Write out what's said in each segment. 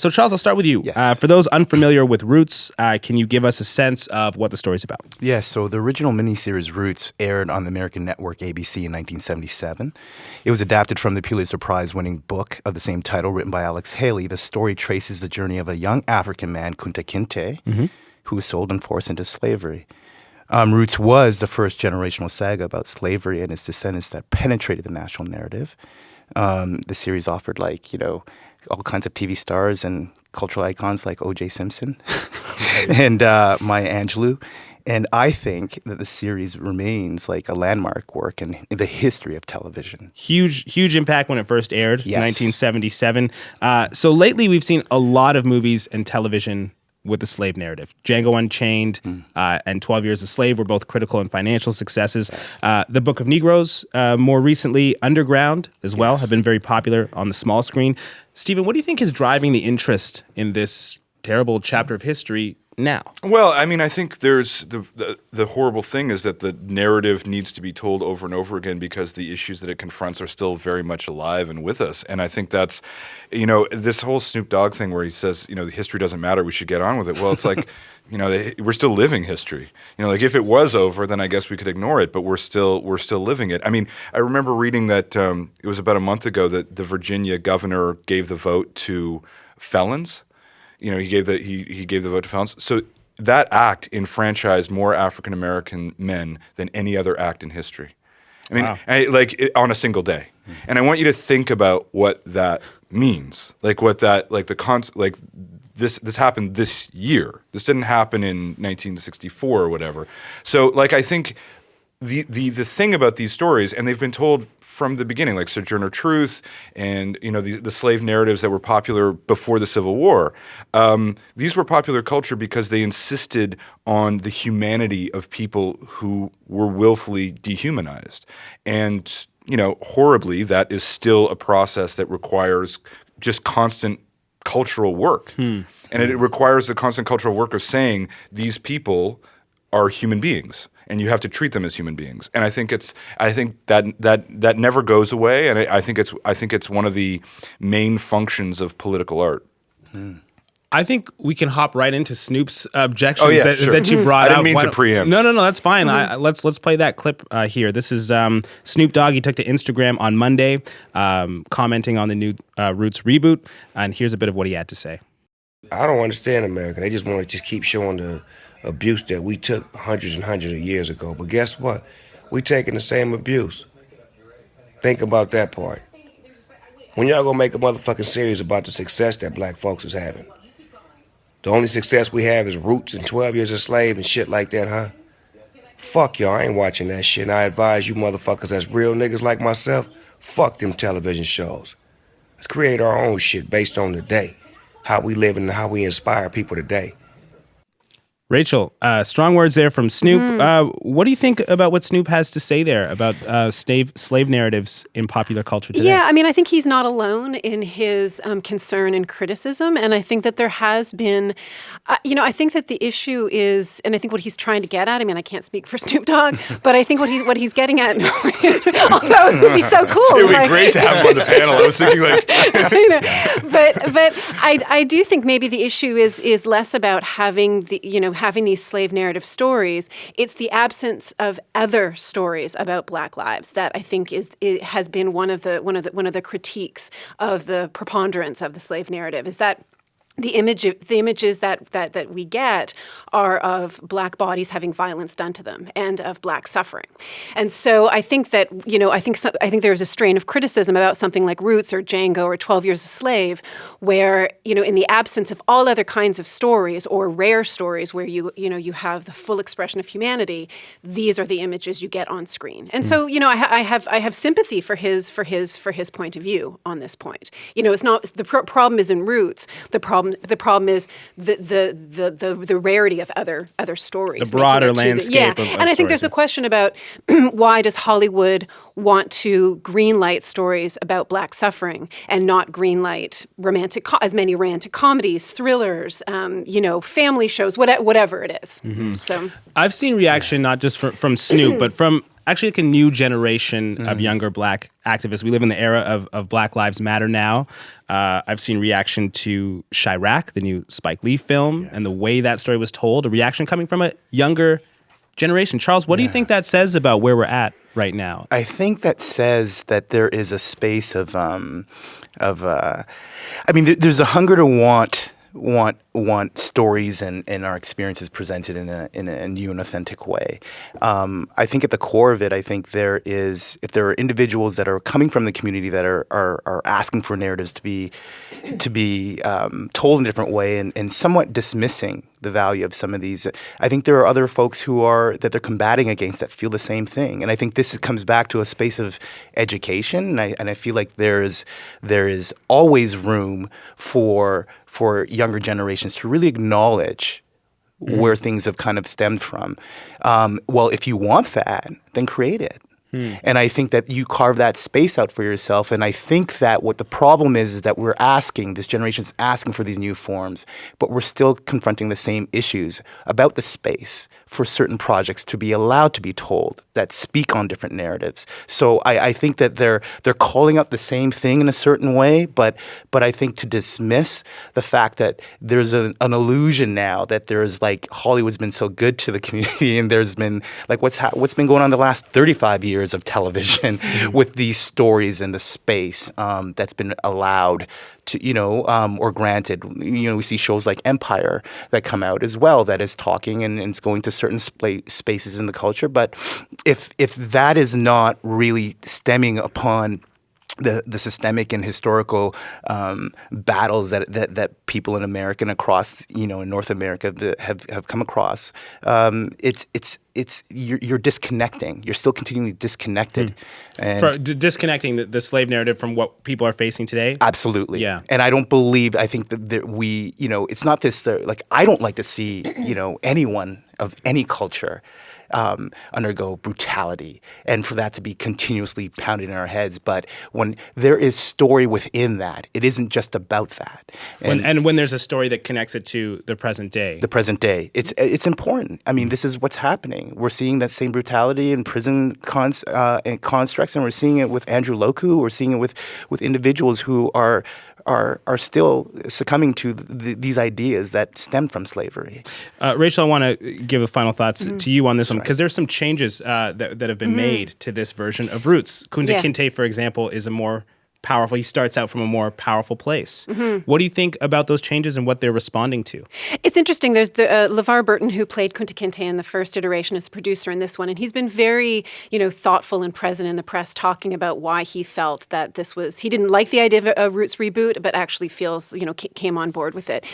So, Charles, I'll start with you. Yes. For those unfamiliar with Roots, can you give us a sense of what the story's about? Yeah, so the original miniseries Roots aired on the American network ABC in 1977. It was adapted from the Pulitzer Prize-winning book of the same title written by Alex Haley. The story traces the journey of a young African man, Kunta Kinte, who was sold and forced into slavery. Roots was the first generational saga about slavery and its descendants that penetrated the national narrative. The series offered, all kinds of TV stars and cultural icons like O.J. Simpson and Maya Angelou. And I think that the series remains like a landmark work in the history of television. Huge impact when it first aired, Yes. 1977. So lately we've seen a lot of movies and television with the slave narrative. Django Unchained and 12 Years a Slave were both critical and financial successes. Yes. The Book of Negroes, more recently, Underground as well, have been very popular on the small screen. Stephen, what do you think is driving the interest in this terrible chapter of history now? Well, I mean, I think there's the horrible thing is that the narrative needs to be told over and over again because the issues that it confronts are still very much alive and with us. And I think that's, this whole Snoop Dogg thing where he says, the history doesn't matter, we should get on with it. Well, it's like, we're still living history. If it was over, then I guess we could ignore it, but we're still living it. I mean, I remember reading that it was about a month ago that the Virginia governor gave the vote to felons. He gave the vote to felons. So that act enfranchised more African American men than any other act in history. I mean, Wow. On a single day. And I want you to think about what that means. This happened this year. This didn't happen in 1964 or whatever. So I think the thing about these stories, and they've been told from the beginning, like Sojourner Truth and the slave narratives that were popular before the Civil War. These were popular culture because they insisted on the humanity of people who were willfully dehumanized. And horribly, that is still a process that requires just constant cultural work. And it requires the constant cultural work of saying these people are human beings. And you have to treat them as human beings, and I think that never goes away, and I think it's one of the main functions of political art. I think we can hop right into Snoop's objections Sure. that you brought I out. didn't mean to preempt. No, that's fine. Let's play that clip here. This is Snoop Dogg. He took to Instagram on Monday, commenting on the new Roots reboot, and here's a bit of what he had to say. I don't understand America. They just want to just keep showing the abuse that we took hundreds and hundreds of years ago. But guess what? We taking the same abuse. Think about that part. When y'all gonna make a motherfucking series about the success that black folks is having? The only success we have is Roots and 12 Years a Slave and shit like that, huh? Fuck y'all, I ain't watching that shit. And I advise you motherfuckers that's real niggas like myself, fuck them television shows. Let's create our own shit based on the day. How we live and how we inspire people today. Rachel, strong words there from Snoop. What do you think about what Snoop has to say there about slave narratives in popular culture today? Yeah, I mean, I think he's not alone in his concern and criticism. And I think that there has been, I think that the issue is, and I think what he's trying to get at, I mean, I can't speak for Snoop Dogg, but I think what he's getting at, although it would be so cool. It would be great to have him on the panel. I was thinking But I do think maybe the issue is less about having these slave narrative stories. It's the absence of other stories about Black lives that I think has been one of the critiques of the preponderance of the slave narrative, is that the images that we get are of Black bodies having violence done to them and of Black suffering. And so I think that, I think there's a strain of criticism about something like Roots or Django or 12 Years a Slave, where, in the absence of all other kinds of stories or rare stories where you have the full expression of humanity, these are the images you get on screen. And so, I have sympathy for his point of view on this point. It's not the problem isn't Roots. The problem is the rarity of other stories. The broader landscape. And I think there's a question about why does Hollywood want to greenlight stories about Black suffering and not greenlight as many romantic comedies, thrillers, family shows, whatever it is. Mm-hmm. So I've seen reaction not just from Snoop, but from actually like a new generation of younger Black activists. We live in the era of Black Lives Matter now. I've seen reaction to Chirac, the new Spike Lee film, and the way that story was told, a reaction coming from a younger generation. Charles, what do you think that says about where we're at right now? I think that says that there is a space of there's a hunger to want stories and our experiences presented in a new and authentic way. I think at the core of it, I think if there are individuals that are coming from the community that are asking for narratives to be told in a different way and somewhat dismissing the value of some of these. I think there are other folks that they're combating against that feel the same thing. And I think this comes back to a space of education. And I feel like there is always room for younger generations to really acknowledge where things have kind of stemmed from. Well, if you want that, then create it. And I think that you carve that space out for yourself. And I think that what the problem is that this generation is asking for these new forms, but we're still confronting the same issues about the space for certain projects to be allowed to be told that speak on different narratives. So I think that they're calling out the same thing in a certain way, but I think to dismiss the fact that there's an illusion now that there's like Hollywood's been so good to the community and there's been like what's been going on the last 35 years of television with these stories and the space that's been allowed to, or granted. We see shows like Empire that come out as well that is talking and it's going to certain spaces in the culture. But if that is not really stemming upon the systemic and historical battles that people in America and across in North America have come across, you're disconnecting. You're still continually disconnected, and disconnecting the slave narrative from what people are facing today. Absolutely, yeah. And I think that we, it's not this. Like I don't like to see anyone of any culture undergo brutality and for that to be continuously pounded in our heads. But when there is story within that, it isn't just about that. And when there's a story that connects it to the present day. It's important. I mean, this is what's happening. We're seeing that same brutality in prison and constructs, and we're seeing it with Andrew Loku. We're seeing it with individuals who are still succumbing to these ideas that stem from slavery. Rachel, I want to give a final thoughts to you on this one, because there's some changes that have been made to this version of Roots. Kunta Kinte, for example, is he starts out from a more powerful place. What do you think about those changes and what they're responding to? It's interesting. There's the Levar Burton, who played Kunta Kinte in the first iteration as producer in this one, and he's been very, thoughtful and present in the press, talking about why he felt that he didn't like the idea of a Roots reboot, but actually feels, came on board with it.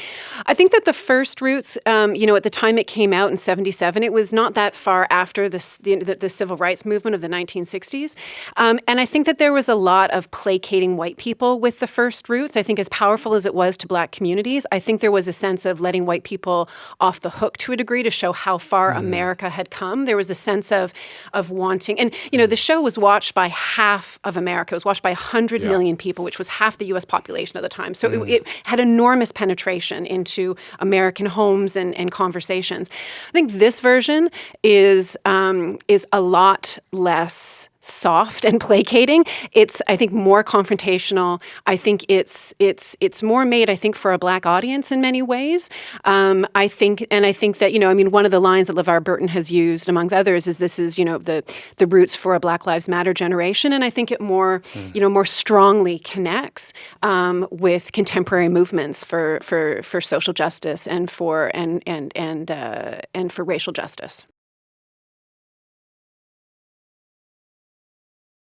I think that the first Roots, at the time it came out in '77, it was not that far after the civil rights movement of the 1960s, and I think that there was a lot of placating white people with the first Roots. I think as powerful as it was to Black communities, I think there was a sense of letting white people off the hook to a degree to show how far America had come. There was a sense of wanting, and the show was watched by half of America. It was watched by 100 million people, which was half the U.S. population at the time. So it had enormous penetration into American homes and conversations. I think this version is a lot less soft and placating. It's, I think, more confrontational. I think it's more made, I think, for a Black audience in many ways. I think that, one of the lines that LeVar Burton has used, amongst others, is this is, the roots for a Black Lives Matter generation. And I think it more strongly connects with contemporary movements for social justice and for racial justice.